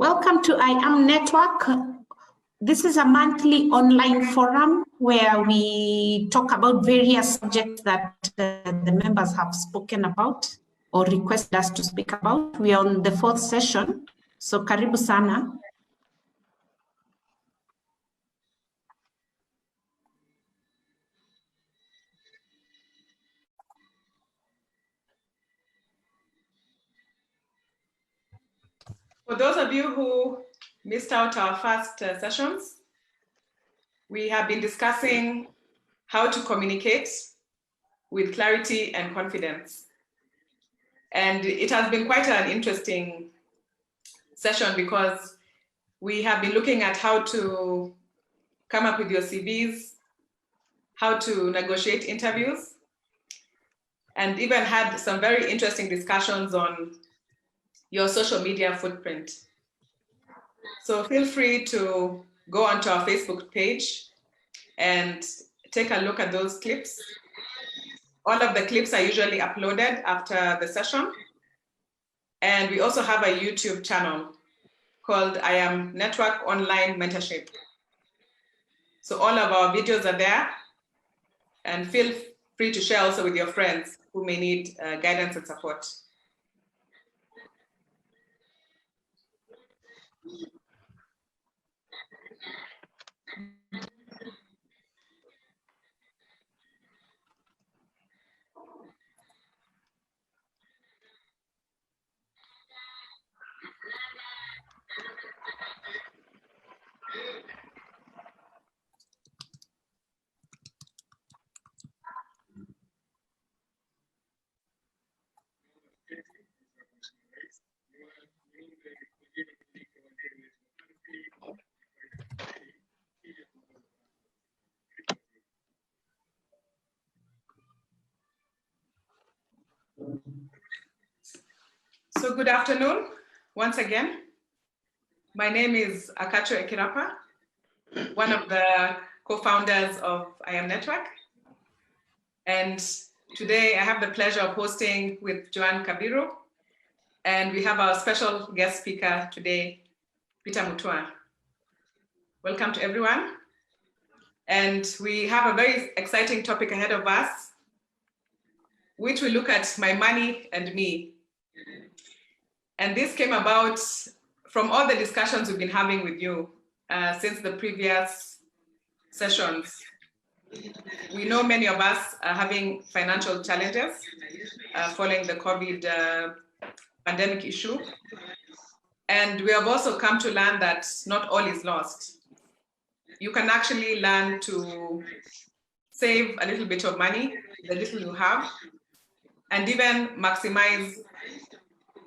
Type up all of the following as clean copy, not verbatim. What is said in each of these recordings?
Welcome to I Am Network. This is a monthly online forum where we talk about various subjects that the members have spoken about or requested us to speak about. We are on the 4th session, so karibu sana. For those of you who missed out our first sessions, we have been discussing how to communicate with clarity and confidence. And it has been quite an interesting session because we have been looking at how to come up with your CVs, how to negotiate interviews, and even had some very interesting discussions on your social media footprint. So feel free to go onto our Facebook page and take a look at those clips. All of the clips are usually uploaded after the session. And we also have a YouTube channel called I Am Network Online Mentorship. So all of our videos are there, and feel free to share also with your friends who may need guidance and support. So good afternoon, once again. My name is Akacho Ekirapa, one of the co-founders of I Am Network. And today I have the pleasure of hosting with Joan Kabiru, and we have our special guest speaker today, Peter Mutua. Welcome to everyone. And we have a very exciting topic ahead of us, which will look at my money and me. And this came about from all the discussions we've been having with you since the previous sessions. We know many of us are having financial challenges following the COVID pandemic issue. And we have also come to learn that not all is lost. You can actually learn to save a little bit of money, the little you have, and even maximize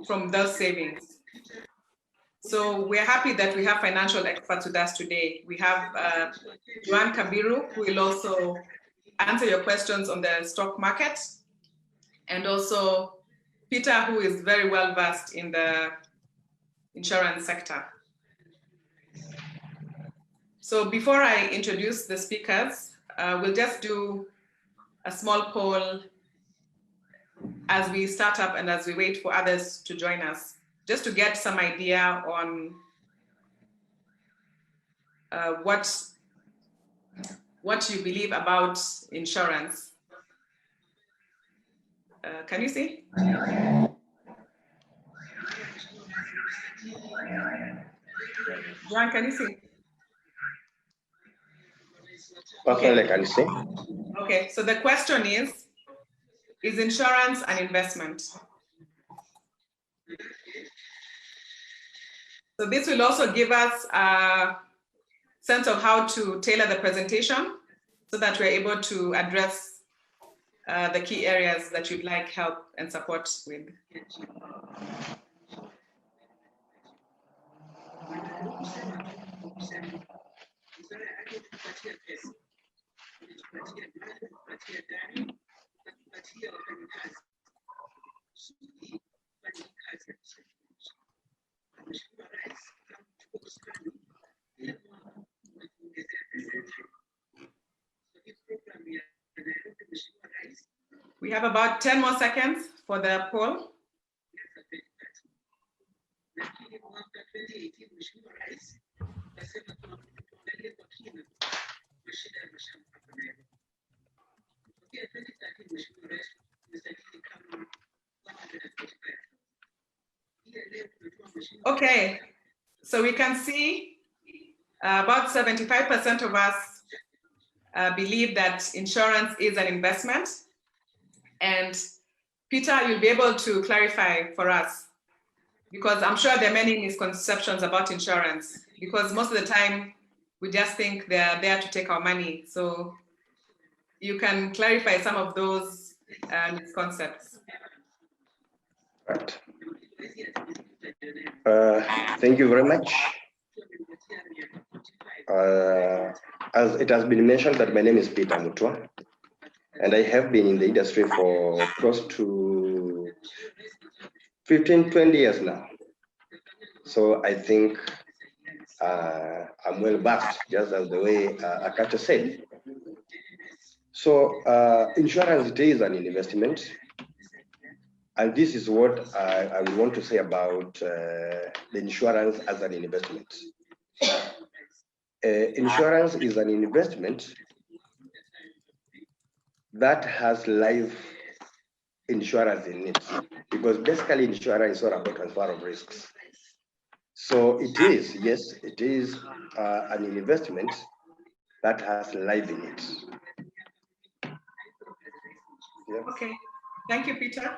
from those savings. So we're happy that we have financial experts with us today. We have Joan Kabiru, who will also answer your questions on the stock market, and also Peter, who is very well versed in the insurance sector. So before I introduce the speakers, we'll just do a small poll as we start up and as we wait for others to join us, just to get some idea on what you believe about insurance. Can you see? Joan, can you see? Okay, I can see. Okay, so the question is insurance an investment? So this will also give us a sense of how to tailor the presentation so that we're able to address the key areas that you'd like help and support with. We have about 10 more seconds for the poll. Okay, so we can see about 75% of us believe that insurance is an investment. And Peter, you'll be able to clarify for us, because I'm sure there are many misconceptions about insurance, because most of the time we just think they're there to take our money. So you can clarify some of those misconceptions. Right. Thank you very much. As it has been mentioned that my name is Peter Mutua, and I have been in the industry for close to 15, 20 years now. So I think I'm well versed, just as the way Akacho said. So insurance, it is an investment. And this is what I would want to say about the insurance as an investment. Insurance is an investment that has life insurance in it, because basically insurance is all about transfer of risks. So it is, yes, it is an investment that has life in it. Yeah. Okay, thank you, Peter.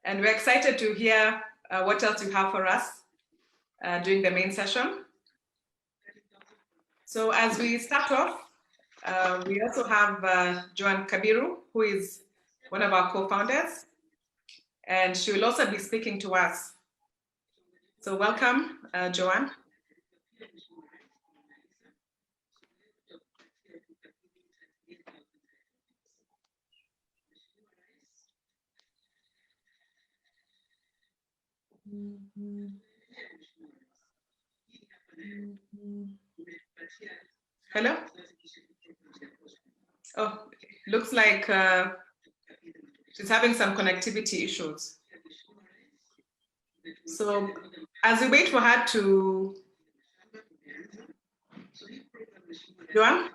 And we're excited to hear what else you have for us during the main session. So as we start off, we also have Joanne Kabiru, who is one of our co-founders, and she will also be speaking to us. So welcome, Joanne. Hello? Oh, looks like she's having some connectivity issues. So as we wait for her to... Joanne?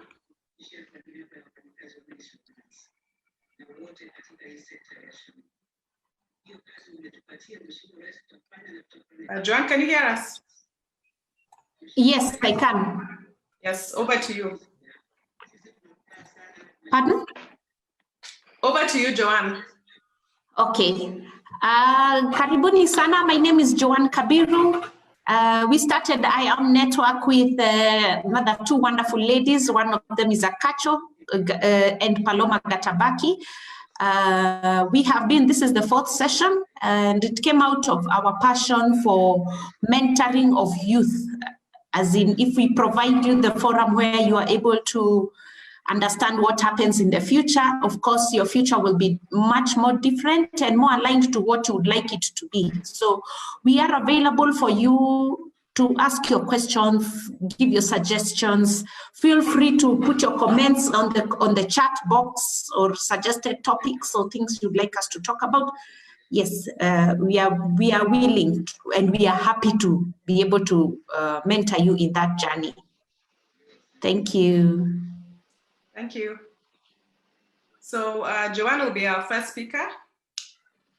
Joanne, can you hear us? Yes, I can. Yes, over to you. Pardon? Over to you, Joanne. Okay. Karibuni sana. My name is Joanne Kabiru. We started IAM Network with another two wonderful ladies. One of them is Akacho and Paloma Gatabaki. This is the fourth session, and it came out of our passion for mentoring of youth. As in, if we provide you the forum where you are able to understand what happens in the future, of course, your future will be much more different and more aligned to what you would like it to be. So we are available for you to ask your questions, give your suggestions. Feel free to put your comments on the chat box or suggested topics or things you'd like us to talk about. Yes, we are willing and we are happy to be able to mentor you in that journey. Thank you. Thank you. So Joanne will be our first speaker,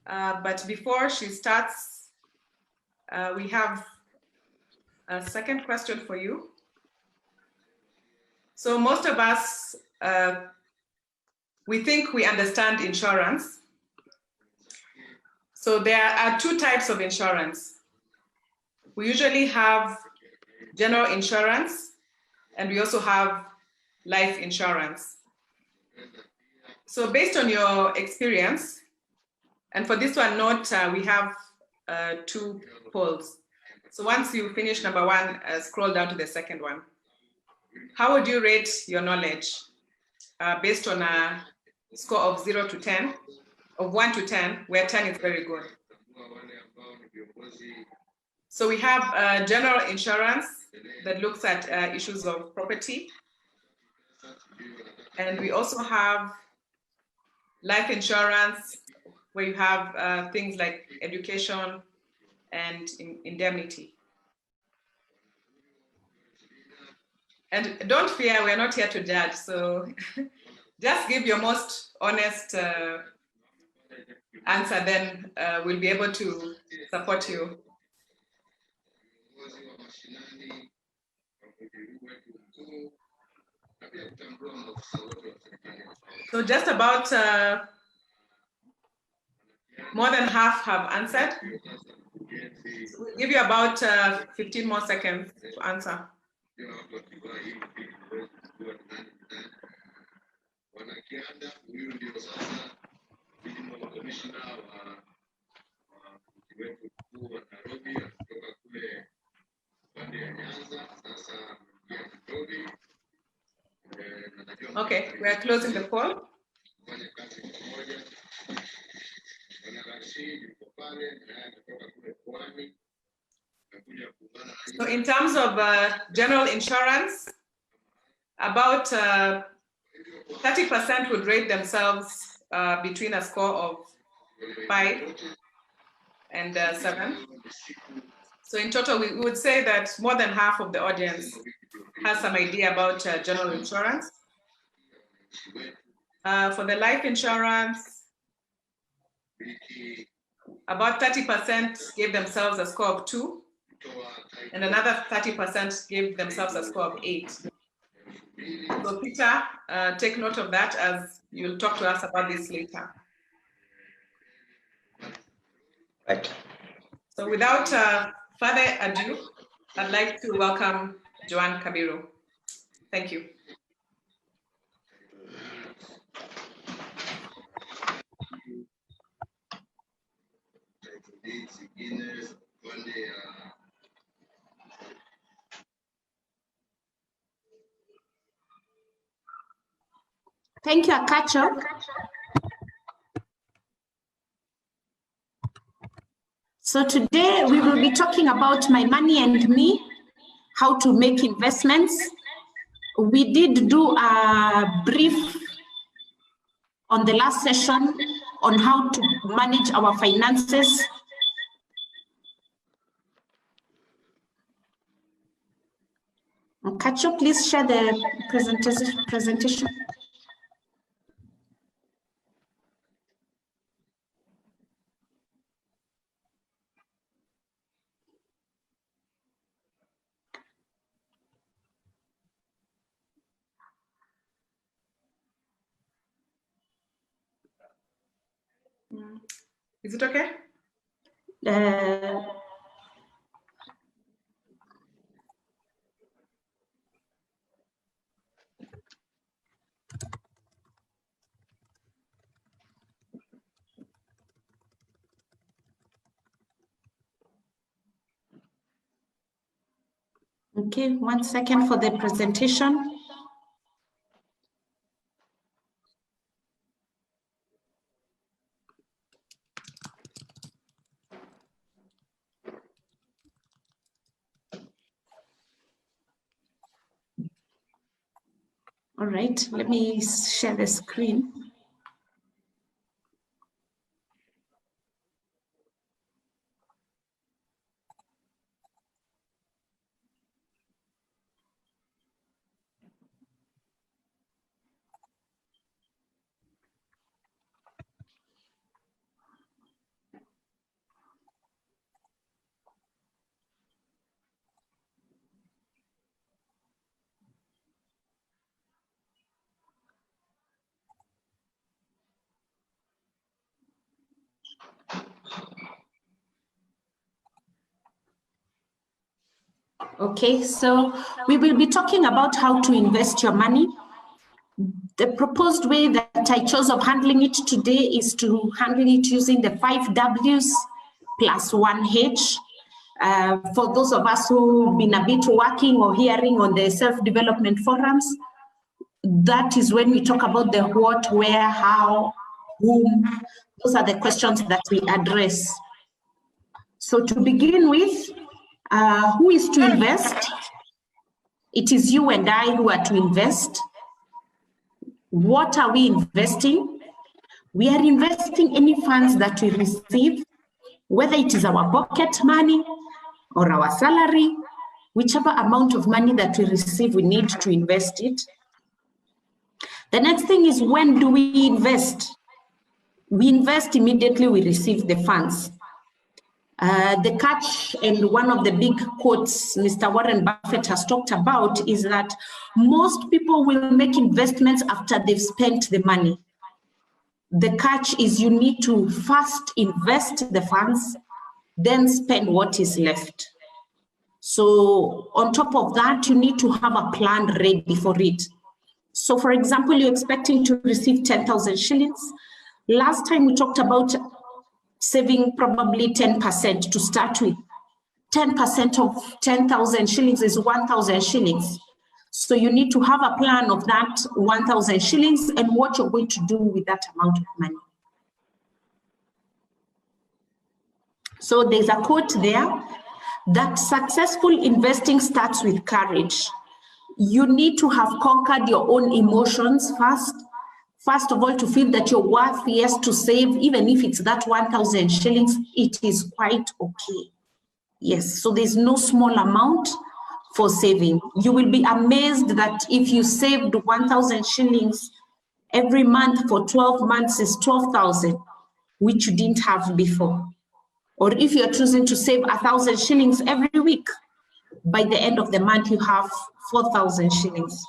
but before she starts, we have a second question for you. So most of us, we think we understand insurance. So there are two types of insurance. We usually have general insurance, and we also have life insurance. So based on your experience, and for this one note, we have 2 polls. So once you finish number 1, scroll down to the second one. How would you rate your knowledge based on a score of 0 to 10, of 1 to 10, where 10 is very good? So we have general insurance that looks at issues of property. And we also have life insurance, where you have things like education and indemnity. And don't fear, we're not here to judge. So just give your most honest answer, then we'll be able to support you. So just about more than half have answered. We'll give you about 15 more seconds to answer. Okay, we are closing the poll. So in terms of general insurance, about 30% would rate themselves between a score of 5 and 7. So in total, we would say that more than half of the audience has some idea about general insurance. For the life insurance, about 30% gave themselves a score of 2, and another 30% gave themselves a score of 8. So Peter, take note of that as you'll talk to us about this later. Right. So without further ado, I'd like to welcome Joanne Kabiru. Thank you. Thank you, Akacho. So today we will be talking about My Money and Me, how to make investments. We did do a brief on the last session on how to manage our finances. Akacho, please share the presentation. Is it okay? Okay, 1 second for the presentation. All right, let me share the screen. Okay, so we will be talking about how to invest your money. The proposed way that I chose of handling it today is to handle it using the 5 W's plus 1 H. For those of us who've been a bit working or hearing on the self-development forums, that is when we talk about the what, where, how, whom. Those are the questions that we address. So to begin with, who is to invest? It is you and I who are to invest. What are we investing? We are investing any funds that we receive, whether it is our pocket money or our salary, whichever amount of money that we receive, we need to invest it. The next thing is, when do we invest? We invest immediately we receive the funds. The catch, and one of the big quotes Mr. Warren Buffett has talked about, is that most people will make investments after they've spent the money. The catch is you need to first invest the funds, then spend what is left. So on top of that, you need to have a plan ready for it. So for example, you're expecting to receive 10,000 shillings. Last time we talked about saving probably 10% to start with. 10% of 10,000 shillings is 1,000 shillings. So you need to have a plan of that 1,000 shillings and what you're going to do with that amount of money. So there's a quote there that successful investing starts with courage. You need to have conquered your own emotions first. First of all, to feel that you're worth, yes, to save, even if it's that 1,000 shillings, it is quite okay. Yes, so there's no small amount for saving. You will be amazed that if you saved 1,000 shillings every month for 12 months is 12,000, which you didn't have before. Or if you're choosing to save 1,000 shillings every week, by the end of the month, you have 4,000 shillings.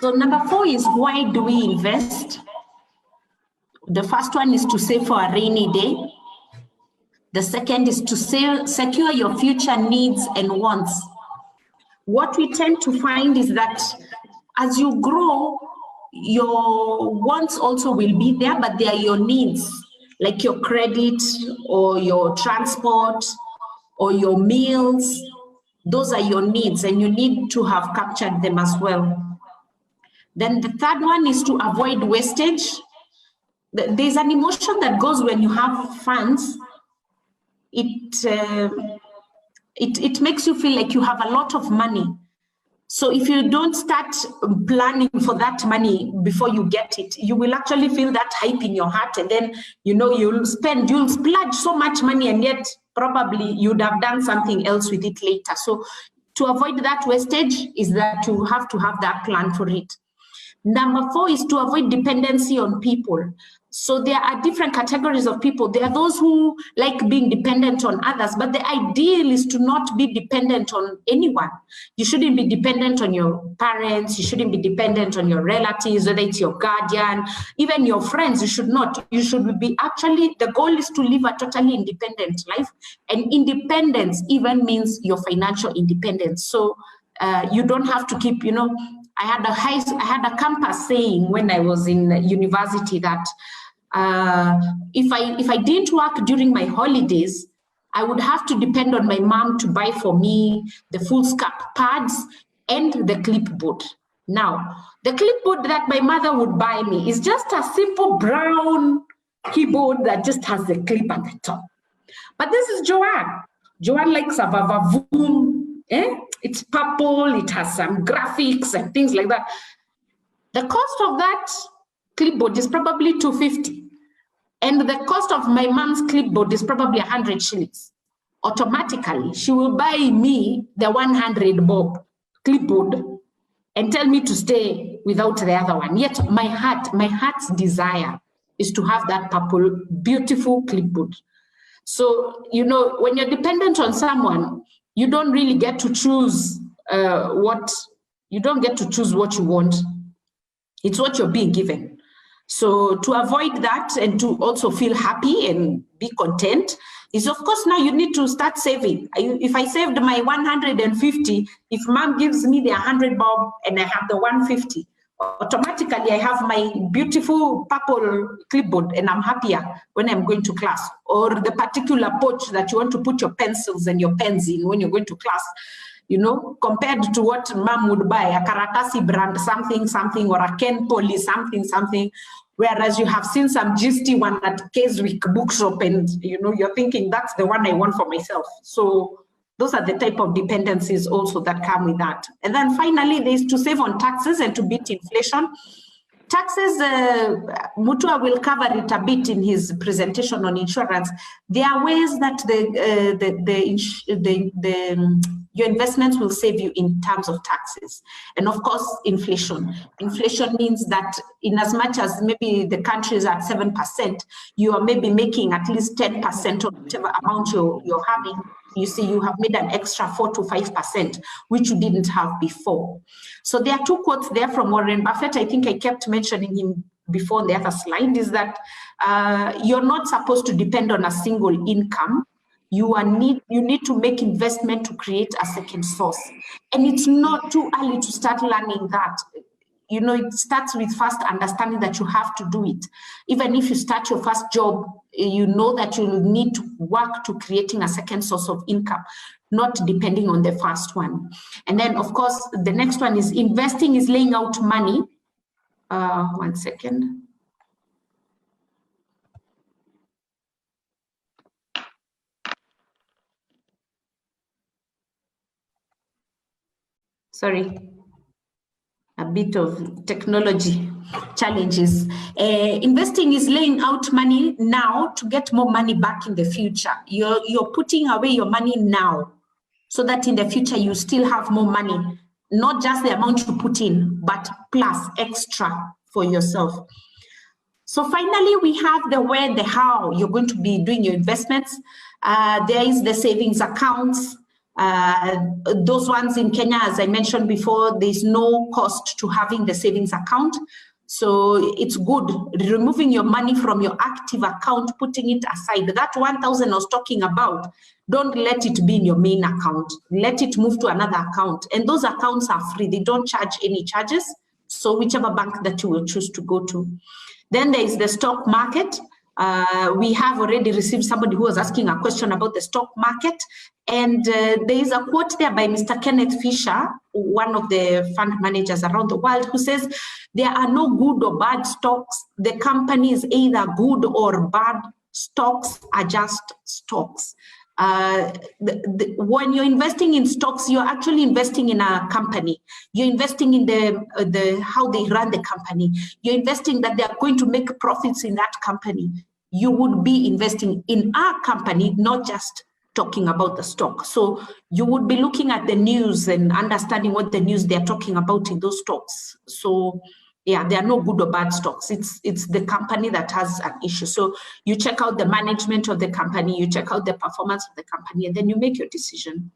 So number 4 is, why do we invest? The first one is to save for a rainy day. The second is to secure your future needs and wants. What we tend to find is that as you grow, your wants also will be there, but they are your needs, like your credit or your transport or your meals. Those are your needs, and you need to have captured them as well. Then the third one is to avoid wastage. There's an emotion that goes when you have funds. It makes you feel like you have a lot of money. So if you don't start planning for that money before you get it, you will actually feel that hype in your heart, and then you'll splurge so much money, and yet probably you'd have done something else with it later. So to avoid that wastage is that you have to have that plan for it. Number 4 is to avoid dependency on people. So there are different categories of people. There are those who like being dependent on others, but the ideal is to not be dependent on anyone. You shouldn't be dependent on your parents. You shouldn't be dependent on your relatives, whether it's your guardian, even your friends. You should not. You should be actually, the goal is to live a totally independent life. And independence even means your financial independence. So you don't have to keep, I had a campus saying when I was in university that if I didn't work during my holidays, I would have to depend on my mom to buy for me the foolscap pads and the clipboard. Now, the clipboard that my mother would buy me is just a simple brown keyboard that just has the clip at the top. But this is Joanne. Joanne likes a Vavavoom. It's purple, it has some graphics and things like that. The cost of that clipboard is probably 250. And the cost of my mom's clipboard is probably 100 shillings. Automatically, she will buy me the 100 bob clipboard and tell me to stay without the other one. Yet my heart's desire is to have that purple, beautiful clipboard. So, when you're dependent on someone, you don't really get to choose what you want. It's what you're being given. So to avoid that and to also feel happy and be content is, of course, now you need to start saving. If I saved my 150, if mom gives me the 100 bob and I have the 150, automatically I have my beautiful purple clipboard and I'm happier when I'm going to class. Or the particular pouch that you want to put your pencils and your pens in when you're going to class, compared to what mom would buy, a Karatasi brand, something, or a Ken Poly, something, whereas you have seen some gisty one at Keswick bookshop and, you're thinking that's the one I want for myself. So those are the type of dependencies also that come with that. And then finally, there's to save on taxes and to beat inflation. Taxes, Mutua will cover it a bit in his presentation on insurance. There are ways that your investments will save you in terms of taxes. And of course, inflation. Inflation means that in as much as maybe the country is at 7%, you are maybe making at least 10% of whatever amount you're having. You see, you have made an extra 4 to 5%, which you didn't have before. So there are two quotes there from Warren Buffett. I think I kept mentioning him before on the other slide, is that you're not supposed to depend on a single income. You need to make investment to create a second source. And it's not too early to start learning that. You know, it starts with first understanding that you have to do it. Even if you start your first job, you know that you need to work to creating a second source of income, not depending on the first one. And then, of course, the next one is investing is laying out money. 1 second. Sorry. A bit of technology challenges. Investing is laying out money now to get more money back in the future. You're putting away your money now so that in the future you still have more money, not just the amount you put in, but plus extra for yourself. So finally, we have the where, the how you're going to be doing your investments. There is the savings accounts. Those ones in Kenya, as I mentioned before, there's no cost to having the savings account. So it's good removing your money from your active account, putting it aside. That 1,000 I was talking about, don't let it be in your main account. Let it move to another account. And those accounts are free. They don't charge any charges. So whichever bank that you will choose to go to. Then there is the stock market. We have already received somebody who was asking a question about the stock market. And there is a quote there by Mr. Kenneth Fisher, one of the fund managers around the world, who says, there are no good or bad stocks. The company is either good or bad. Stocks are just stocks. When you're investing in stocks, you're actually investing in a company. You're investing in the how they run the company. You're investing that they are going to make profits in that company. You would be investing in our company, not just talking about the stock. So you would be looking at the news and understanding what the news they're talking about in those stocks. So yeah, there are no good or bad stocks. It's the company that has an issue. So you check out the management of the company, you check out the performance of the company, and then you make your decision.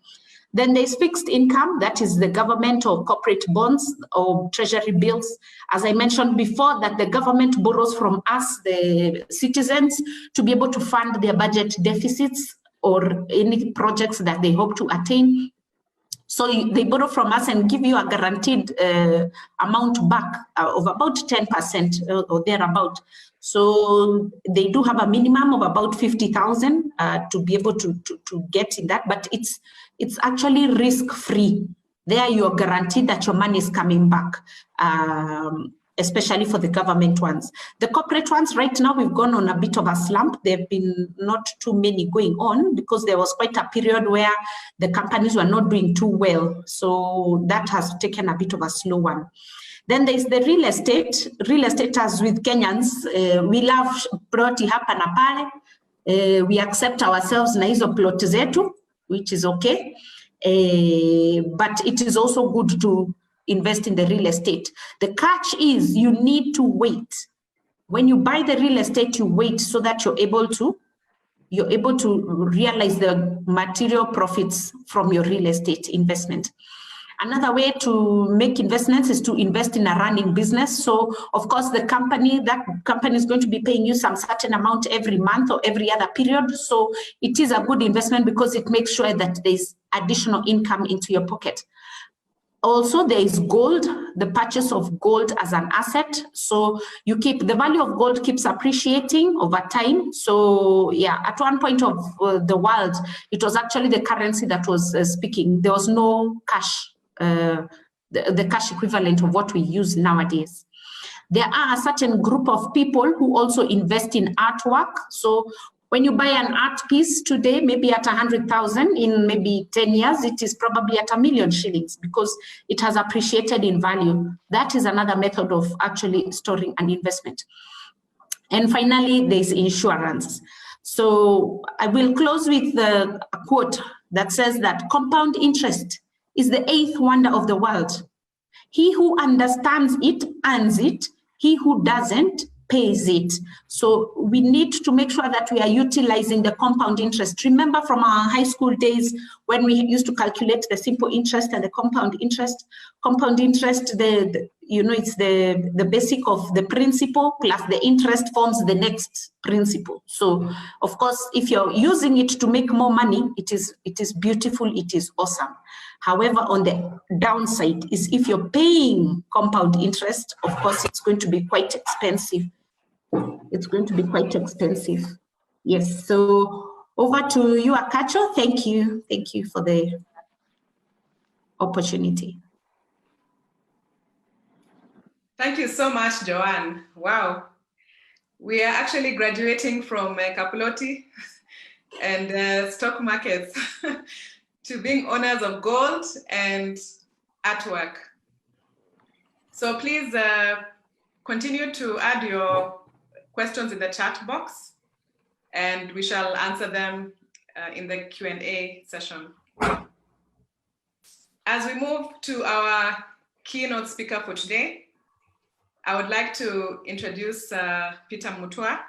Then there's fixed income, that is the government or corporate bonds or treasury bills. As I mentioned before, that the government borrows from us, the citizens, to be able to fund their budget deficits or any projects that they hope to attain. So they borrow from us and give you a guaranteed amount back of about 10% or thereabout. So they do have a minimum of about 50,000 to be able to get in that, but it's actually risk-free. There you're guaranteed that your money is coming back, especially for the government ones. The corporate ones, right now, we've gone on a bit of a slump. There have been not too many going on because there was quite a period where the companies were not doing too well. So that has taken a bit of a slow one. Then there's the real estate. Real estate, as with Kenyans, we love ploti hapa na pale. We accept ourselves na hizo ploti zetu, which is okay. But it is also good to invest in the real estate. The catch is you need to wait. When you buy the real estate, you wait so that you're able to realize the material profits from your real estate investment. Another way to make investments is to invest in a running business. So, of course, that company is going to be paying you some certain amount every month or every other period. So it is a good investment because it makes sure that there's additional income into your pocket. Also, there is gold, the purchase of gold as an asset. So you keep the value of gold keeps appreciating over time. So yeah, at one point of the world, it was actually the currency that was speaking. There was no cash. The cash equivalent of what we use nowadays. There are a certain group of people who also invest in artwork. So When you buy an art piece today, maybe at 100,000, in maybe 10 years, it is probably at 1 million shillings because it has appreciated in value. That is another method of actually storing an investment. And finally, there's insurance. So I will close with a quote that says that compound interest is the 8th wonder of the world. He who understands it earns it. He who doesn't pays it. So we need to make sure that we are utilizing the compound interest. Remember from our high school days when we used to calculate the simple interest and the compound interest. Compound interest, it's the basic of the principal plus the interest forms the next principal. So of course, if you're using it to make more money, it is beautiful, it is awesome. However, on the downside is if you're paying compound interest, of course, it's going to be quite expensive. It's going to be quite expensive. Yes, so over to you, Akacho. Thank you. Thank you for the opportunity. Thank you so much, Joanne. Wow. We are actually graduating from Kapuloti and stock markets to being owners of gold and artwork. So please continue to add your questions in the chat box and we shall answer them in the Q&A session. As we move to our keynote speaker for today, I would like to introduce Peter Mutua,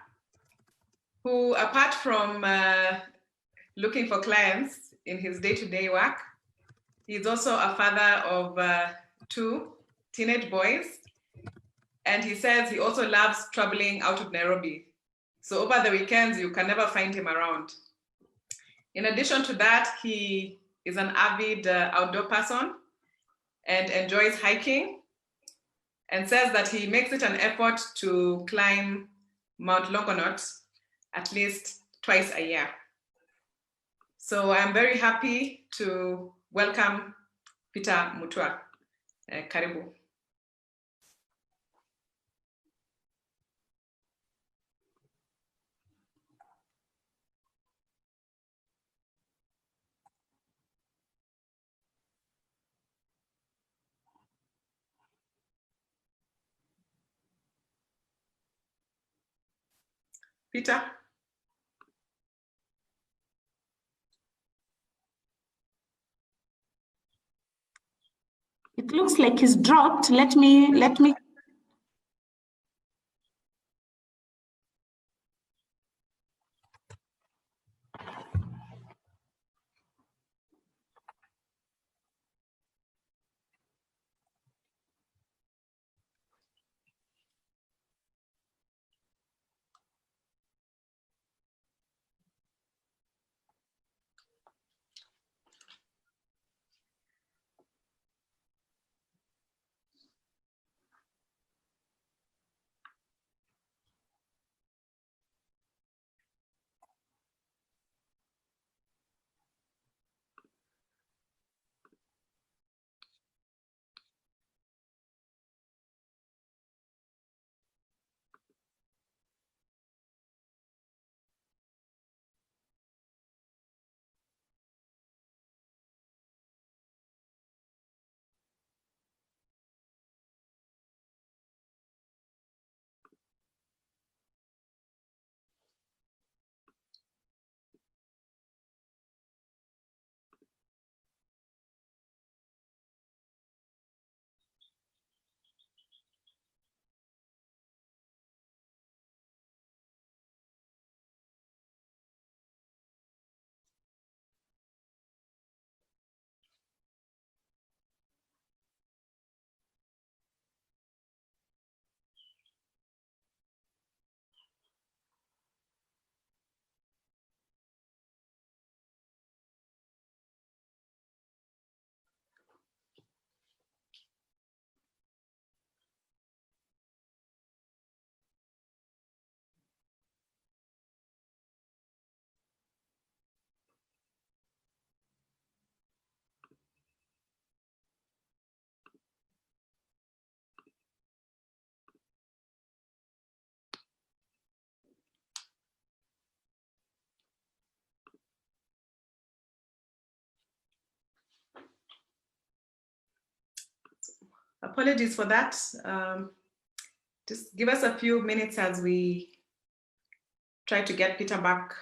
who apart from looking for clients in his day-to-day work, he's also a father of 2 teenage boys. And he says he also loves traveling out of Nairobi. So over the weekends, you can never find him around. In addition to that, he is an avid outdoor person and enjoys hiking and says that he makes it an effort to climb Mount Longonot at least twice a year. So I'm very happy to welcome Peter Mutua. Karibu. Peter? It looks like he's dropped. Let me. Apologies for that. Just give us a few minutes as we try to get Peter back.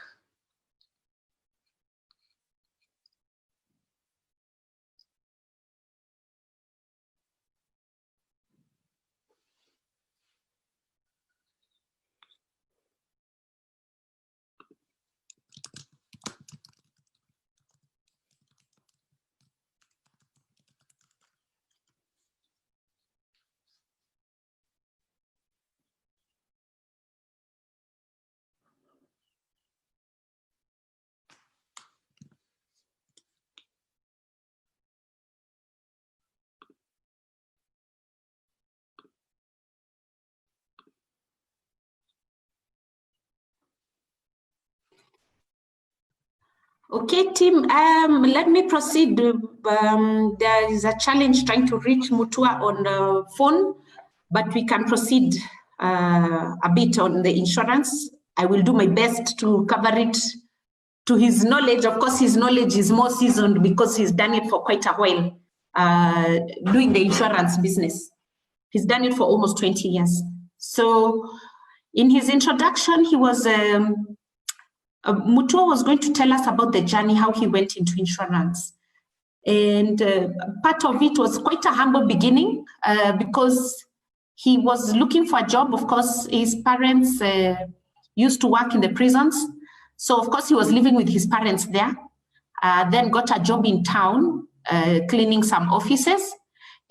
Okay, team, let me proceed. There is a challenge trying to reach Mutua on the phone, but we can proceed a bit on the insurance. I will do my best to cover it to his knowledge. Of course, his knowledge is more seasoned because he's done it for quite a while, doing the insurance business. He's done it for almost 20 years. So in his introduction, he was, Mutua was going to tell us about the journey, how he went into insurance. And part of it was quite a humble beginning because he was looking for a job. Of course, his parents used to work in the prisons. So of course he was living with his parents there, then got a job in town, cleaning some offices.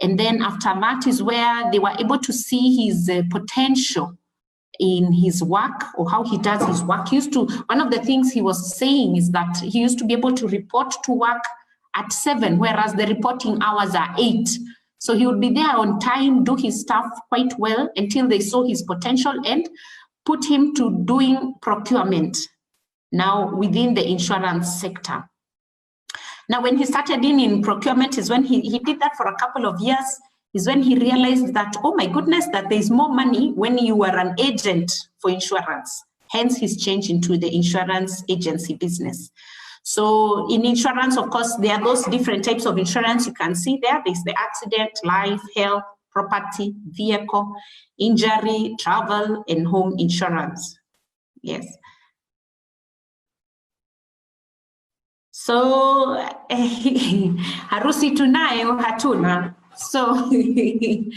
And then after that is where they were able to see his potential in his work or how he does his work. He used to, one of the things he was saying is that he used to be able to report to work at 7, whereas the reporting hours are 8. So he would be there on time, do his stuff quite well until they saw his potential and put him to doing procurement now within the insurance sector. Now, when he started in procurement is when he did that for a couple of years, is when he realized that, oh my goodness, that there's more money when you are an agent for insurance. Hence his change into the insurance agency business. So in insurance, of course, there are those different types of insurance you can see there. There's the accident, life, health, property, vehicle, injury, travel, and home insurance. Yes. So harusi tunayo hatuna. So he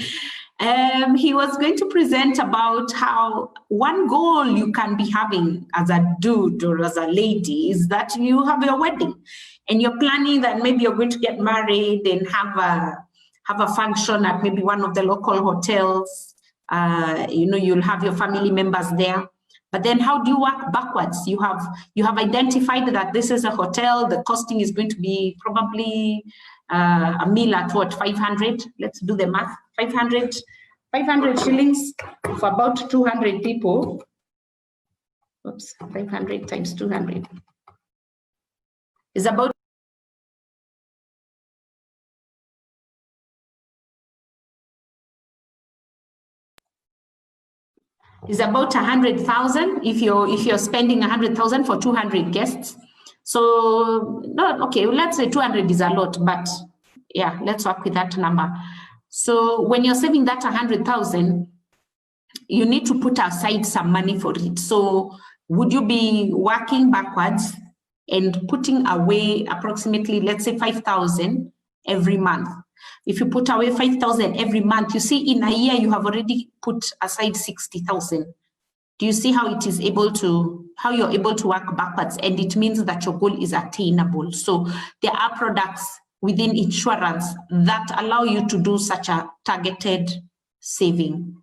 was going to present about how one goal you can be having as a dude or as a lady is that you have your wedding and you're planning that maybe you're going to get married and have a function at maybe one of the local hotels. You know, you'll have your family members there. But then how do you work backwards? You have identified that this is a hotel, the costing is going to be probably a meal at what, 500? Let's do the math. 500 shillings for about 200 people. Oops, 500 times 200 is about is about 100,000 if you're spending 100,000 for 200 guests. So no, okay, well, let's say 200 is a lot, but yeah, let's work with that number. So when you're saving that 100,000, you need to put aside some money for it. So would you be working backwards and putting away approximately, let's say 5,000 every month? If you put away 5,000 every month, you see in a year you have already put aside 60,000. Do you see how it is able to, how you're able to work backwards? And it means that your goal is attainable. So there are products within insurance that allow you to do such a targeted saving.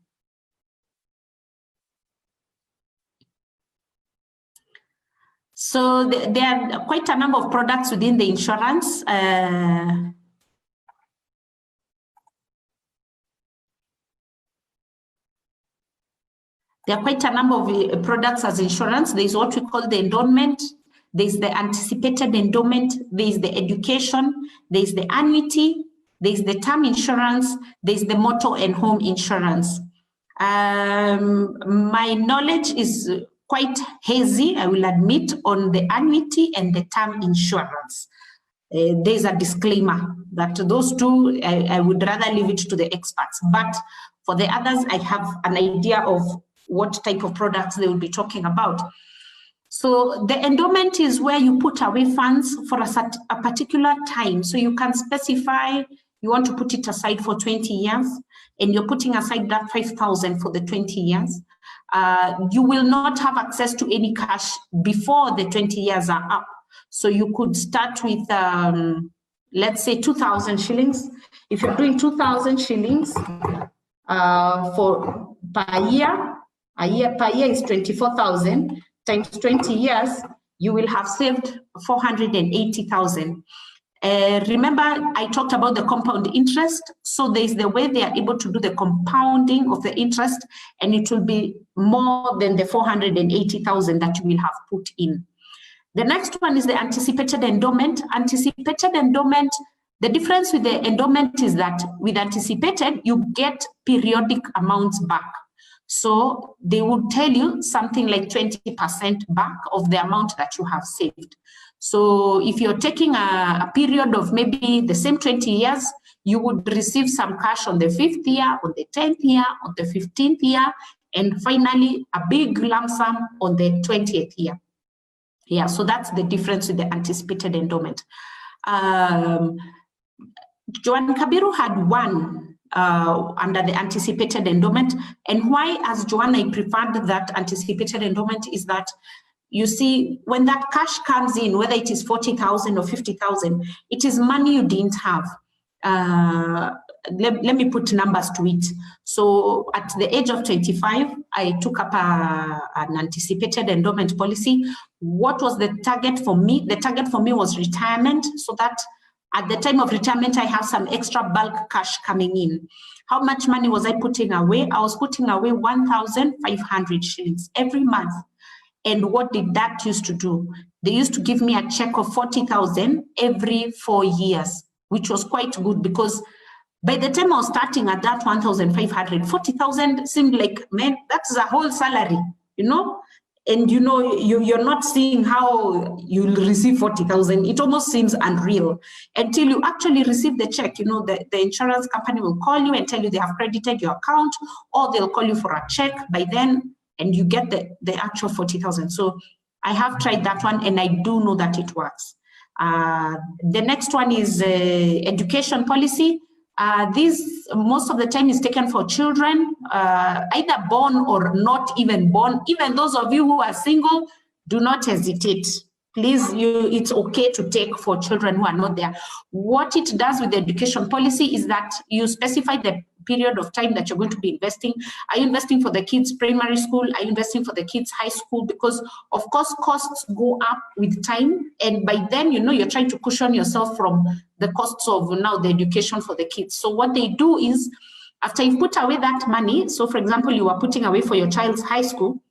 So there are quite a number of products within the insurance. There are quite a number of products as insurance. There's what we call the endowment. There's the anticipated endowment. There's the education. There's the annuity. There's the term insurance. There's the motor and home insurance. My knowledge is quite hazy, I will admit, on the annuity and the term insurance. there's a disclaimer that those two, I would rather leave it to the experts. But for the others, I have an idea of what type of products they will be talking about. So the endowment is where you put away funds for a particular time. So you can specify you want to put it aside for 20 years, and you're putting aside that 5,000 for the 20 years. You will not have access to any cash before the 20 years are up. So you could start with, let's say 2,000 shillings. If you're doing 2,000 shillings for per year, per year is 24,000 times 20 years, you will have saved 480,000. Remember, I talked about the compound interest. So there's the way they are able to do the compounding of the interest, and it will be more than the 480,000 that you will have put in. The next one is the anticipated endowment. Anticipated endowment, the difference with the endowment is that with anticipated, you get periodic amounts back. So they would tell you something like 20% back of the amount that you have saved. So if you're taking a period of maybe the same 20 years, you would receive some cash on the 5th year, on the 10th year, on the 15th year, and finally a big lump sum on the 20th year. Yeah, so that's the difference with the anticipated endowment. Joan Kabiru had one under the anticipated endowment. And why, as Joanna, I preferred that anticipated endowment is that, you see, when that cash comes in, whether it is 40,000 or 50,000, it is money you didn't have. Let me put numbers to it. So at the age of 25, I took up an anticipated endowment policy. What was the target for me? The target for me was retirement, so that at the time of retirement, I have some extra bulk cash coming in. How much money was I putting away? I was putting away 1,500 shillings every month. And what did that used to do? They used to give me a check of 40,000 every 4 years, which was quite good, because by the time I was starting at that 1,500, 40,000 seemed like, man, that's a whole salary, you know? And you know, you're not seeing how you'll receive 40,000. It almost seems unreal until you actually receive the check. You know, the insurance company will call you and tell you they have credited your account, or they'll call you for a check by then, and you get the actual 40,000. So I have tried that one, and I do know that it works. The next one is education policy. This most of the time is taken for children, either born or not even born. Even those of you who are single, do not hesitate. Please, it's okay to take for children who are not there. What it does with the education policy is that you specify the period of time that you're going to be investing. Are you investing for the kids' primary school? Are you investing for the kids' high school? Because of course, costs go up with time. And by then, you know, you're trying to cushion yourself from the costs of now the education for the kids. So what they do is, after you've put away that money, so for example, you are putting away for your child's high school,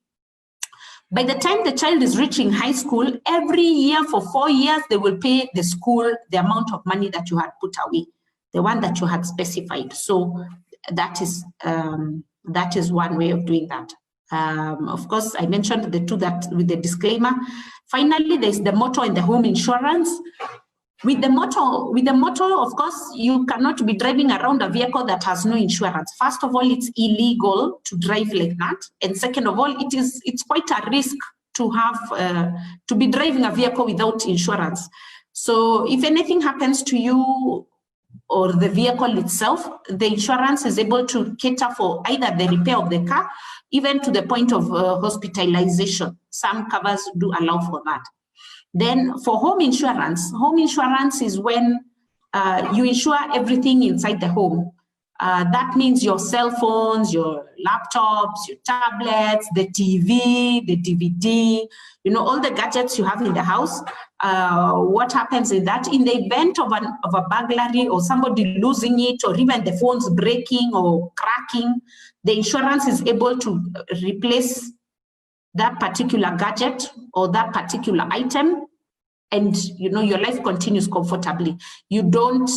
by the time the child is reaching high school, every year for 4 years, they will pay the school the amount of money that you had put away, the one that you had specified. So that is one way of doing that. Of course, I mentioned the two that with the disclaimer. Finally, there's the motor and the home insurance. With the motor, of course, you cannot be driving around a vehicle that has no insurance. First of all, it's illegal to drive like that, and second of all, it's quite a risk to have to be driving a vehicle without insurance. So if anything happens to you or the vehicle itself, the insurance is able to cater for either the repair of the car, even to the point of hospitalization. Some covers do allow for that. Then for home insurance is when you insure everything inside the home. That means your cell phones, your laptops, your tablets, the TV, the DVD, you know, all the gadgets you have in the house. What happens in that? In the event of a burglary or somebody losing it, or even the phone's breaking or cracking, the insurance is able to replace that particular gadget or that particular item, and you know, your life continues comfortably. You don't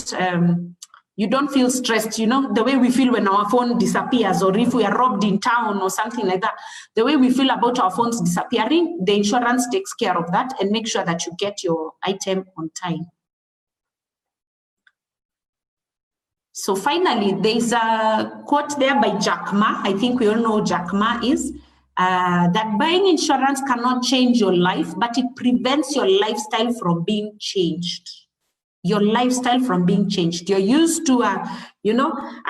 feel stressed, you know, the way we feel when our phone disappears, or if we are robbed in town or something like that. The way we feel about our phones disappearing, the insurance takes care of that and make sure that you get your item on time. So finally, there's a quote there by Jack Ma. I think we all know who Jack Ma is. That buying insurance cannot change your life, but it prevents your lifestyle from being changed. Your lifestyle from being changed. You're used to a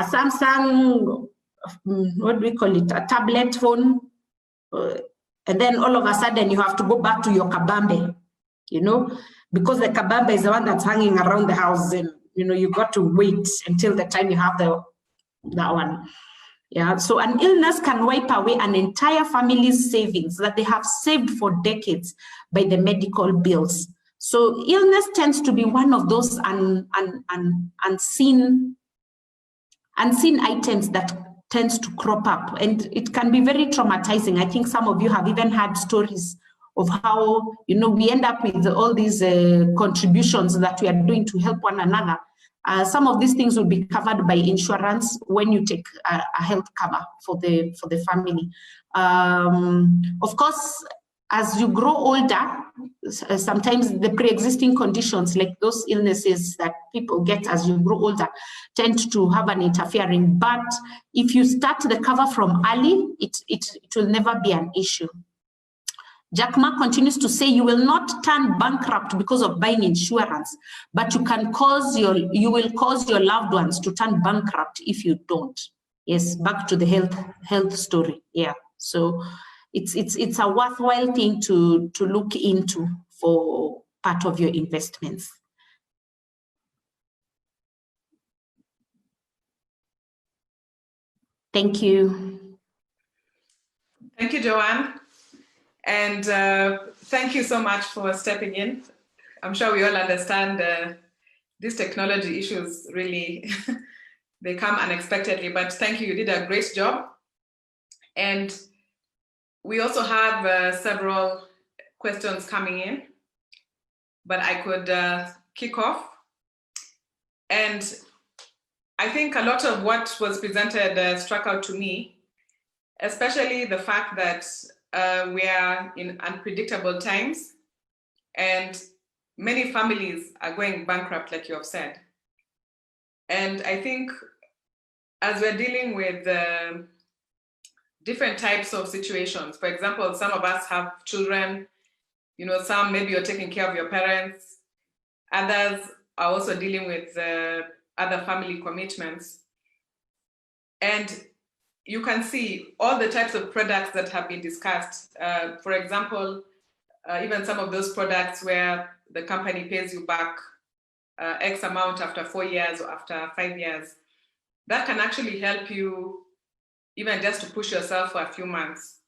Samsung, what do we call it, a tablet phone, and then all of a sudden you have to go back to your kabambe, because the kabambe is the one that's hanging around the house, and you got to wait until the time you have that one. Yeah, so an illness can wipe away an entire family's savings that they have saved for decades by the medical bills. So illness tends to be one of those unseen items that tends to crop up, and it can be very traumatizing. I think some of you have even had stories of how we end up with all these contributions that we are doing to help one another. Some of these things will be covered by insurance when you take a health cover for the family. Of course, as you grow older, sometimes the pre-existing conditions, like those illnesses that people get as you grow older, tend to have an interfering. But if you start the cover from early, it will never be an issue. Jack Ma continues to say, you will not turn bankrupt because of buying insurance, but you will cause your loved ones to turn bankrupt if you don't. Yes, back to the health story. Yeah, so it's a worthwhile thing to look into for part of your investments. Thank you. Thank you, Joanne. And thank you so much for stepping in. I'm sure we all understand these technology issues really, they come unexpectedly, but thank you, you did a great job. And we also have several questions coming in, but I could kick off. And I think a lot of what was presented struck out to me, especially the fact that we are in unpredictable times and many families are going bankrupt, like you have said. And I think as we're dealing with different types of situations, for example, some of us have children, some maybe you're taking care of your parents, others are also dealing with other family commitments. And you can see all the types of products that have been discussed. For example, even some of those products where the company pays you back X amount after 4 years or after 5 years, that can actually help you even just to push yourself for a few months.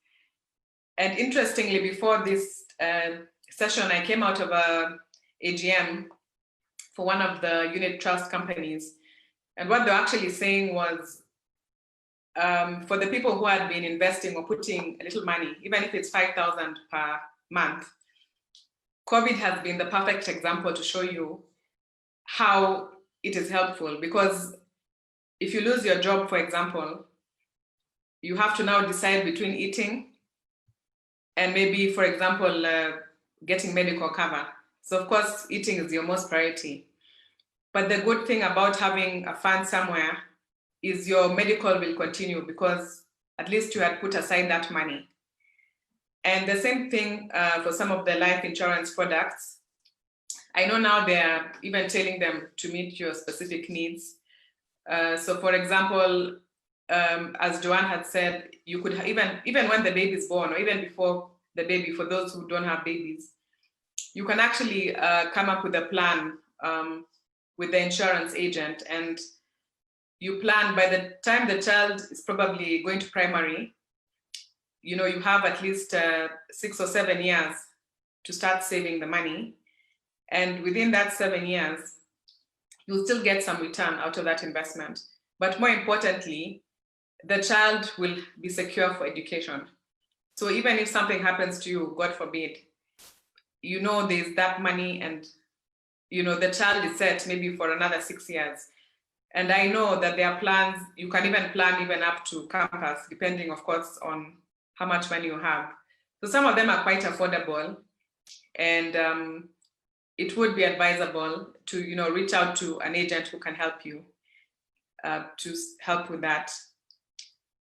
And interestingly, before this session, I came out of a AGM for one of the unit trust companies. And what they're actually saying was, for the people who had been investing or putting a little money, even if it's 5,000 per month, COVID has been the perfect example to show you how it is helpful. Because if you lose your job, for example, you have to now decide between eating and maybe, for example, getting medical cover. So of course, eating is your most priority. But the good thing about having a fund somewhere is your medical will continue because at least you had put aside that money. And the same thing for some of the life insurance products. I know now they're even telling them to meet your specific needs. So for example, as Joanne had said, you could even when the baby is born or even before the baby, for those who don't have babies, you can actually come up with a plan with the insurance agent, and you plan by the time the child is probably going to primary, you have at least 6 or 7 years to start saving the money. And within that 7 years, you'll still get some return out of that investment. But more importantly, the child will be secure for education. So even if something happens to you, God forbid, there's that money and, the child is set maybe for another 6 years. And I know that there are plans, you can even plan even up to campus, depending, of course, on how much money you have. So some of them are quite affordable, and it would be advisable to, reach out to an agent who can help you. to help with that.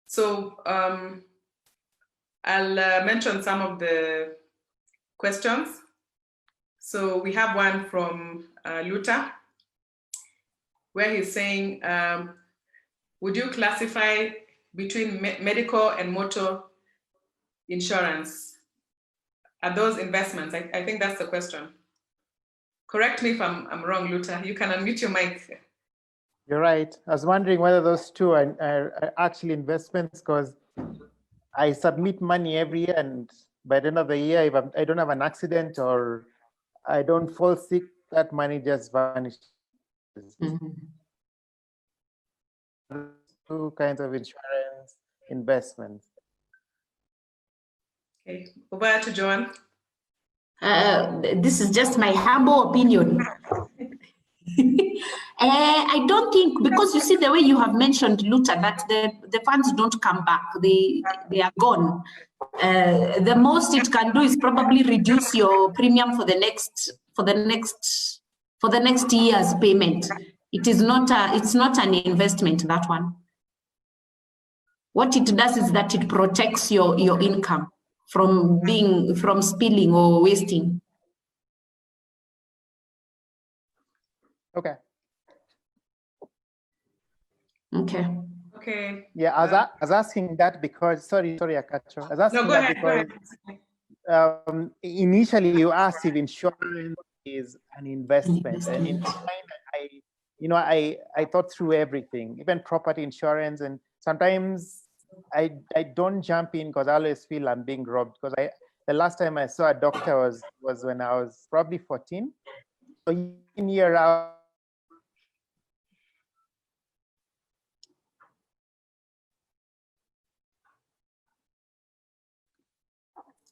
So I'll mention some of the questions. So we have one from Luther, where he's saying, would you classify between medical and motor insurance? Are those investments? I think that's the question. Correct me if I'm wrong, Luther. You can unmute your mic. You're right. I was wondering whether those two are actually investments, because I submit money every year, and by the end of the year, if I don't have an accident or I don't fall sick, that money just vanishes. Mm-hmm. Two kinds of insurance investments. Okay, over to Joan. This is just my humble opinion. I don't think, because you see the way you have mentioned, Luther, that the funds don't come back, they are gone. The most it can do is probably reduce your premium for the next year's payment. It's not an investment, that one. What it does is that it protects your income from spilling or wasting. Okay. Okay. Okay. Yeah, I was asking that because, sorry, Akacho. I was asking No, go that ahead, because initially you asked if insurance is an investment. And in my mind, I thought through everything, even property insurance, and sometimes I don't jump in because I always feel I'm being robbed. Because the last time I saw a doctor was when I was probably 14. So in year out.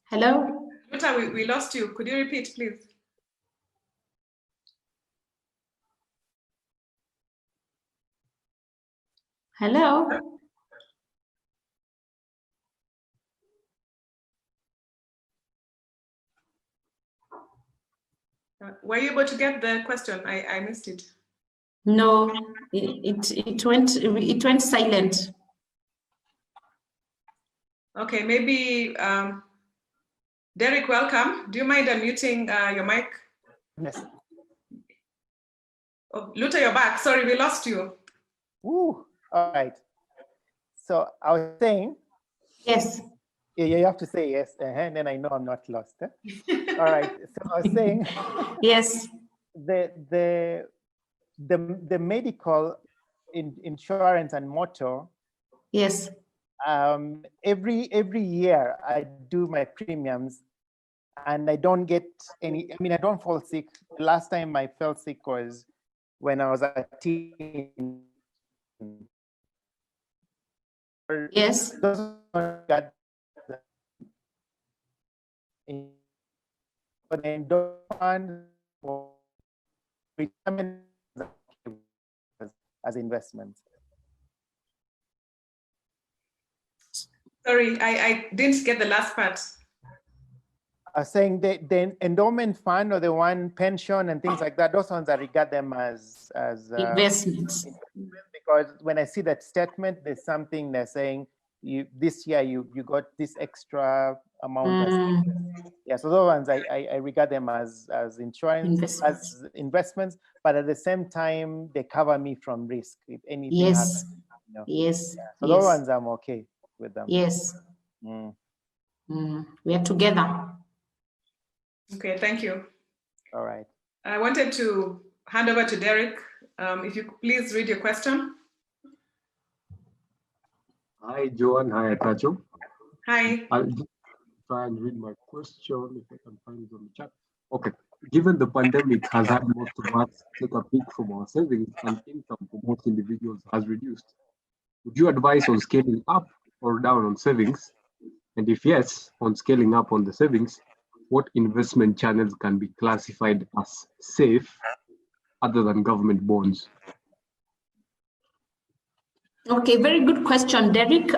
Hello? Luther, we lost you. Could you repeat, please? Hello? Were you able to get the question? I missed it. No, it went silent. Okay, maybe Derek, welcome. Do you mind unmuting your mic? Yes. Oh, Luther, you're back. Sorry, we lost you. Ooh, all right. So I was saying. Yes. You have to say yes, and then I know I'm not lost. Eh? All right. So I was saying. Yes. The medical insurance and motor. Yes. Every year I do my premiums, and I don't get any. I mean, I don't fall sick. The last time I fell sick was when I was a teen. Yes. But then don't for retirement as investments. Sorry, I didn't get the last part. I was saying the endowment fund or the one pension and things like that, those ones I regard them as investments. Because when I see that statement, there's something they're saying this year you got this extra amount. Yeah, so those ones I regard them as insurance, as investments, but at the same time they cover me from risk if anything happens. Yes. Yeah, so those ones I'm okay with them. Yes. We are together. Okay, thank you. All right. I wanted to hand over to Derek. If you could please read your question. Hi, Joan. Hi, Akacho. Hi. I'll just try and read my question if I can find it on the chat. Okay. Given the pandemic has had most of us take a peek from our savings and income for most individuals has reduced, would you advise on scaling up or down on savings? And if yes, on scaling up on the savings, what investment channels can be classified as safe other than government bonds? Okay, very good question, Derek.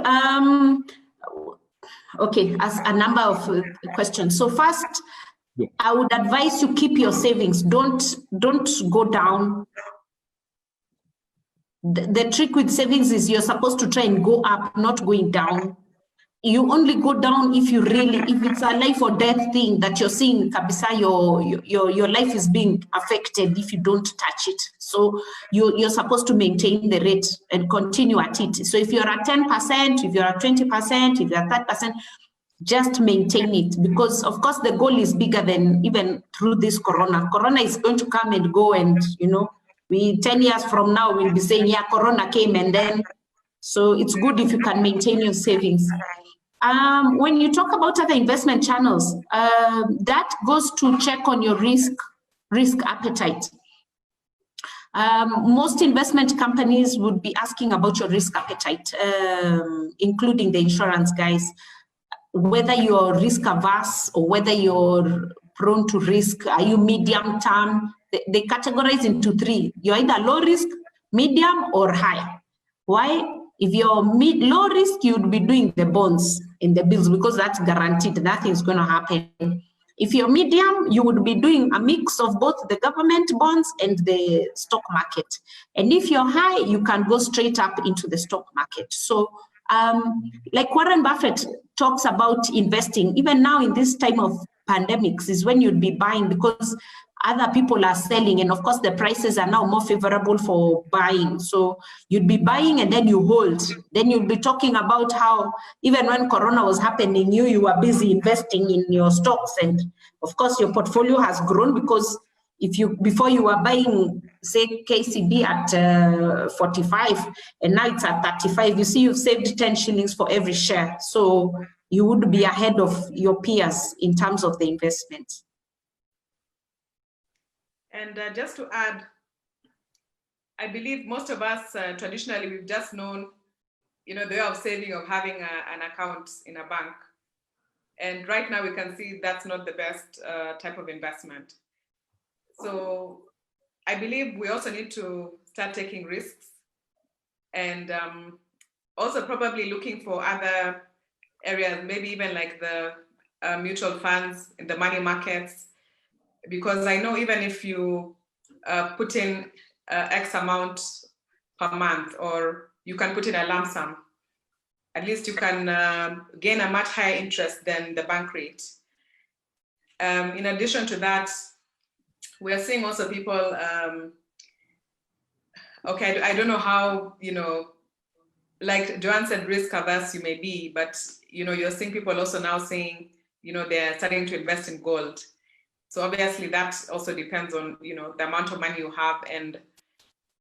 Okay, as a number of questions. So first, I would advise you keep your savings. Don't go down. The trick with savings is you're supposed to try and go up, not going down. You only go down if it's a life or death thing that you're seeing, kabisa, your life is being affected if you don't touch it. So you're supposed to maintain the rate and continue at it. So if you're at 10%, if you're at 20%, if you're at 30%, just maintain it, because of course the goal is bigger than even through this corona. Corona is going to come and go, and 10 years from now we'll be saying, yeah, corona came, and then, so it's good if you can maintain your savings. When you talk about other investment channels, that goes to check on your risk appetite. Most investment companies would be asking about your risk appetite, including the insurance guys, whether you're risk averse or whether you're prone to risk. Are you medium term? They categorize into three. You're either low risk, medium, or high. Why? If you're low risk, you'd be doing the bonds and the bills because that's guaranteed. Nothing's going to happen. If you're medium, you would be doing a mix of both the government bonds and the stock market. And if you're high, you can go straight up into the stock market. So like Warren Buffett talks about investing, even now in this time of pandemics is when you'd be buying, because other people are selling, and of course the prices are now more favorable for buying. So you'd be buying and then you hold. Then you'll be talking about how even when Corona was happening, you were busy investing in your stocks, and of course your portfolio has grown, because before you were buying, say, KCB at 45 and now it's at 35, you see you've saved 10 shillings for every share. So you would be ahead of your peers in terms of the investment. And just to add, I believe most of us traditionally we've just known, the way of saving, of having an account in a bank. And right now we can see that's not the best type of investment. So I believe we also need to start taking risks, and also probably looking for other areas, maybe even like the mutual funds in the money markets, because I know even if you put in X amount per month, or you can put in a lump sum, at least you can gain a much higher interest than the bank rate. In addition to that, we are seeing also people, okay, I don't know how, like Joanne said, risk averse you may be, but, you're seeing people also now saying, they're starting to invest in gold. So obviously that also depends on, the amount of money you have and,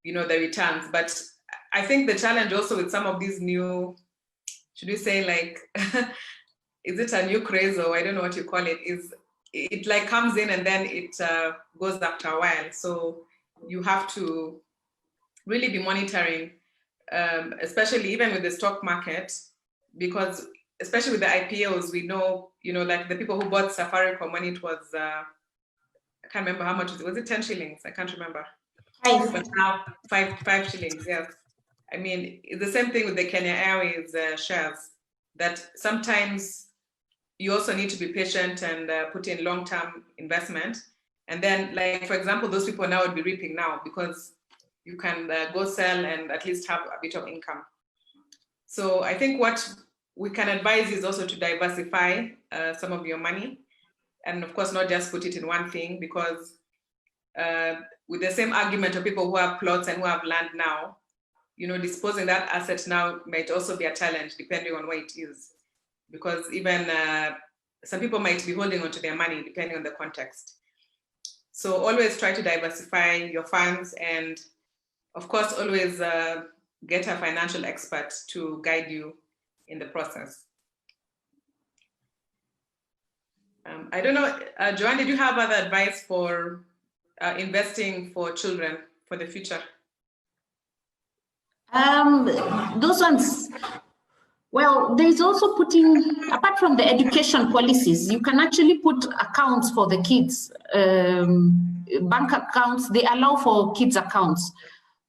the returns. But I think the challenge also with some of these new, should we say, like, is it a new craze, or I don't know what you call it, is it like comes in and then it goes after a while. So you have to really be monitoring, especially even with the stock market, because especially with the IPOs, we know, like the people who bought Safaricom when it was, I can't remember how much, was it 10 shillings? I can't remember. But now 5 shillings, yes. I mean, it's the same thing with the Kenya Airways shares, that sometimes you also need to be patient and put in long-term investment. And then, like, for example, those people now would be reaping now, because you can go sell and at least have a bit of income. So I think what we can advise is also to diversify some of your money, and of course, not just put it in one thing, because with the same argument of people who have plots and who have land now, disposing that asset now might also be a challenge depending on where it is. Because even some people might be holding onto their money depending on the context. So always try to diversify your funds, and of course, always get a financial expert to guide you in the process. I don't know, Joanne, did you have other advice for investing for children for the future? Those ones, well, there's also putting, apart from the education policies, you can actually put accounts for the kids, bank accounts. They allow for kids accounts,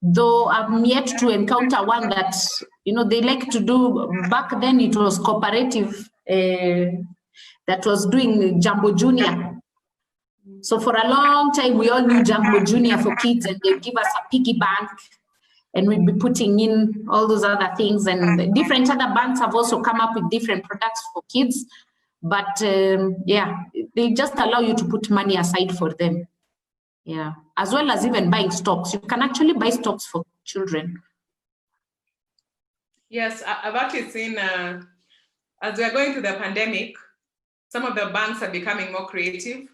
though I'm yet to encounter one that, they like to do. Back then it was cooperative that was doing Jumbo Junior. So for a long time, we all knew Jumbo Junior for kids, and they give us a piggy bank. and we'll be putting in all those other things. And different other banks have also come up with different products for kids. But yeah, they just allow you to put money aside for them. Yeah, as well as even buying stocks. You can actually buy stocks for children. Yes, I've actually seen, as we are going through the pandemic, some of the banks are becoming more creative.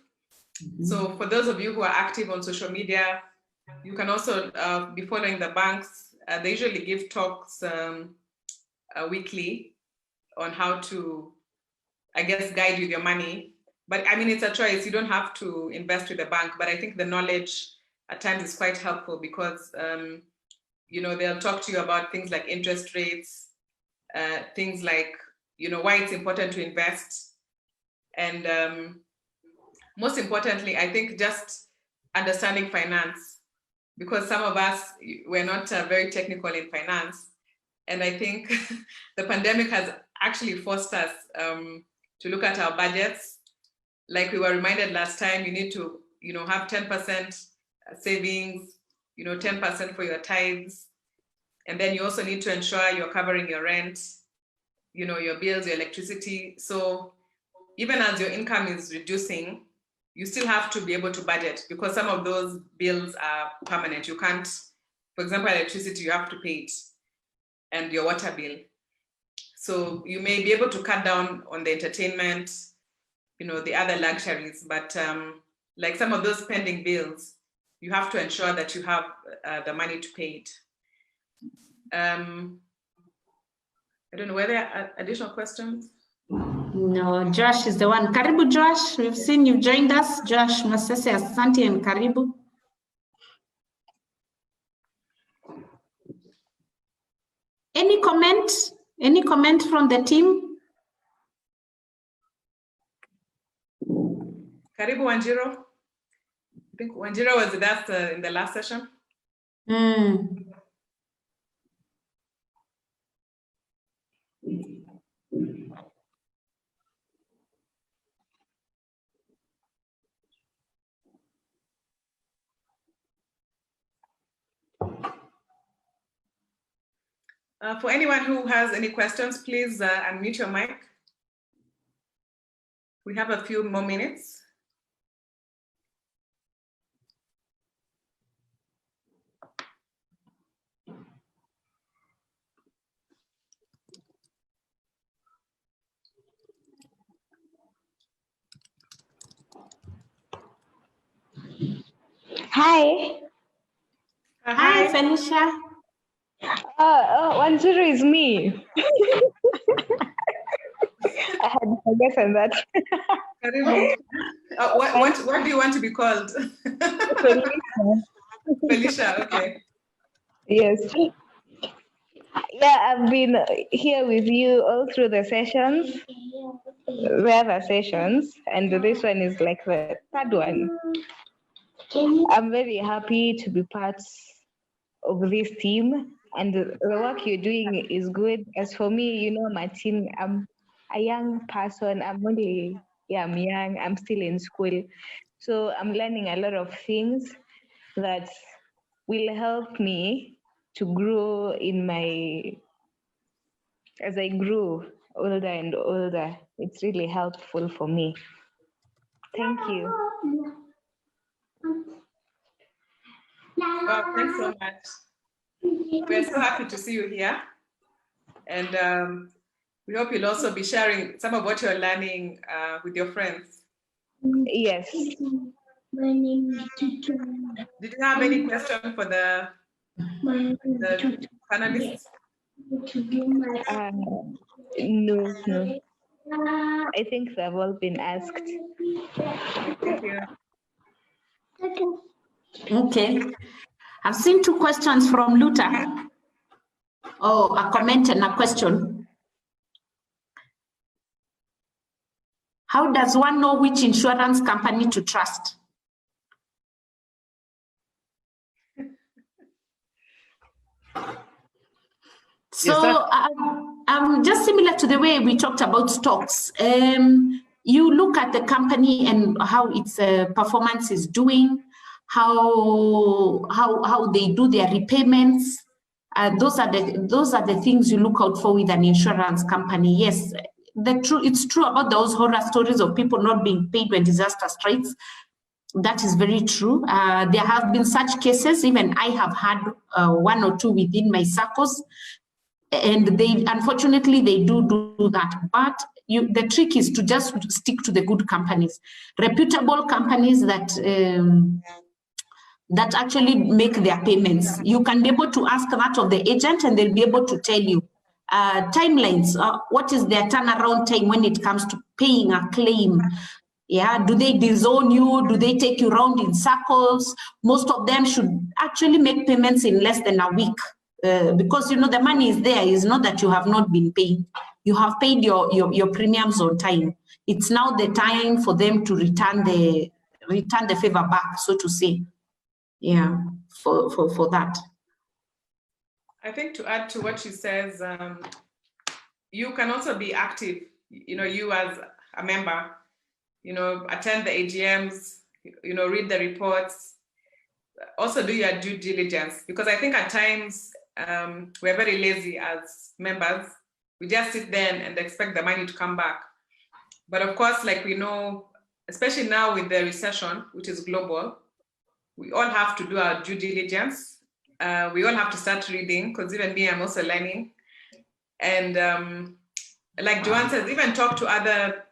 So for those of you who are active on social media, you can also be following the banks. They usually give talks weekly on how to, I guess, guide you with your money. But I mean, it's a choice. You don't have to invest with the bank, but I think the knowledge at times is quite helpful because, you know, they'll talk to you about things like interest rates, things like, you know, why it's important to invest. And most importantly, I think just understanding finance, because some of us, we're not very technical in finance. And I think the pandemic has actually forced us to look at our budgets. Like we were reminded last time, you need to, you know, have 10% savings, you know, 10% for your tithes. And then you also need to ensure you're covering your rent, you know, your bills, your electricity. So even as your income is reducing, you still have to be able to budget because some of those bills are permanent. You can't, for example, electricity, you have to pay it, and your water bill. So you may be able to cut down on the entertainment, you know, the other luxuries, but like some of those pending bills, you have to ensure that you have the money to pay it. I don't know, were there additional questions? No, Josh is the one. Karibu, Josh. We've seen you've joined us. Josh Masese, asante and karibu. Any comment? Any comment from the team? Karibu Wanjiro. I think Wanjiro was with us in the last session. For anyone who has any questions, please unmute your mic. We have a few more minutes. Hi. Hi, Felicia. Wanjiro is me. I had forgotten that. What do you want to be called? Felicia, okay. Yes. Yeah, I've been here with you all through the sessions, the other sessions, and this one is like the third one. I'm very happy to be part of this team, and the work you're doing is good. As for me, you know, Martin, I'm a young person. I'm young. I'm still in school. So I'm learning a lot of things that will help me to grow as I grow older and older. It's really helpful for me. Thank you. Well, thanks so much. We're so happy to see you here. And we hope you'll also be sharing some of what you're learning with your friends. Yes. Did you have any question for the panelists? No. I think they've all been asked. Thank you. Okay. I've seen two questions from Luther. Oh, a comment and a question. How does one know which insurance company to trust? So just similar to the way we talked about stocks, you look at the company and how its performance is doing, how they do their repayments, Those are the things you look out for with an insurance company. Yes, it's true about those horror stories of people not being paid when disaster strikes. That is very true. There have been such cases. Even I have had one or two within my circles, and they unfortunately they do that. But the trick is to just stick to the good companies, reputable companies that actually make their payments. You can be able to ask that of the agent, and they'll be able to tell you timelines. What is their turnaround time when it comes to paying a claim? Yeah, do they disown you? Do they take you around in circles? Most of them should actually make payments in less than a week because the money is there. It's not that you have not been paying. You have paid your premiums on time. It's now the time for them to return the favor back, so to say. Yeah, for that. I think to add to what she says, you can also be active. You as a member. Attend the AGMs, read the reports, also do your due diligence, because I think at times we're very lazy as members. We just sit there and expect the money to come back. But of course, like we know, especially now with the recession, which is global, we all have to do our due diligence. We all have to start reading, because even me, I'm also learning. And like Joanne says, even talk to other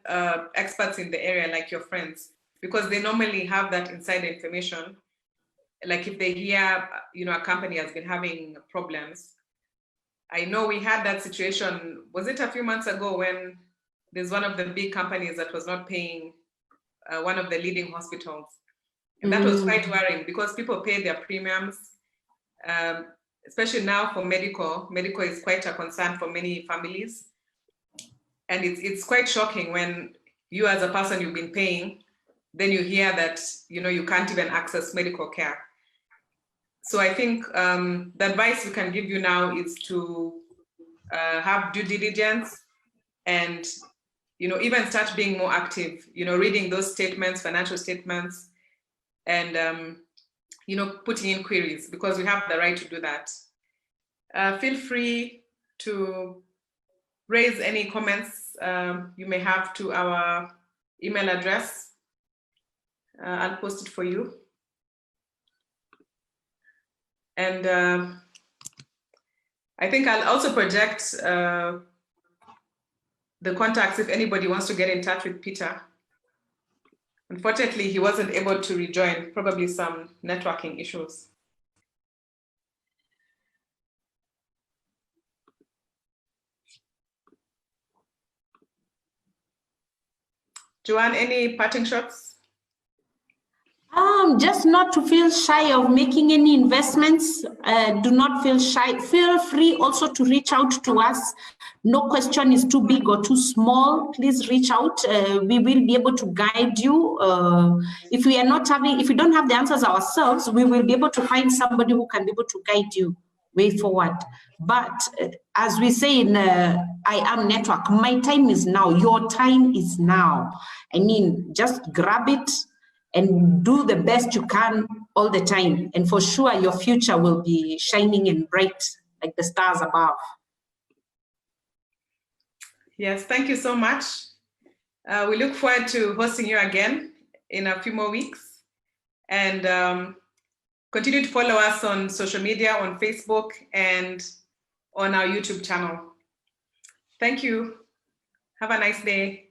experts in the area, like your friends, because they normally have that inside information. Like if they hear, a company has been having problems. I know we had that situation, was it a few months ago, when there's one of the big companies that was not paying one of the leading hospitals. And that was quite worrying, because people pay their premiums, especially now for medical. Medical is quite a concern for many families. And it's quite shocking when you as a person you've been paying, then you hear that, you can't even access medical care. So I think the advice we can give you now is to have due diligence and, even start being more active, reading those statements, financial statements, and, putting in queries, because we have the right to do that. Feel free to raise any comments you may have to our email address. I'll post it for you. And I think I'll also project the contacts if anybody wants to get in touch with Peter. Unfortunately, he wasn't able to rejoin, probably some networking issues. Joanne, any parting shots? Just not to feel shy of making any investments. Do not feel shy. Feel free also to reach out to us. No question is too big or too small. Please reach out. We will be able to guide you. If we don't have the answers ourselves, we will be able to find somebody who can be able to guide you way forward. But as we say in I Am Network, my time is now. Your time is now. I mean, just grab it and do the best you can all the time. And for sure, your future will be shining and bright like the stars above. Yes, thank you so much. We look forward to hosting you again in a few more weeks. And continue to follow us on social media, on Facebook, and on our YouTube channel. Thank you. Have a nice day.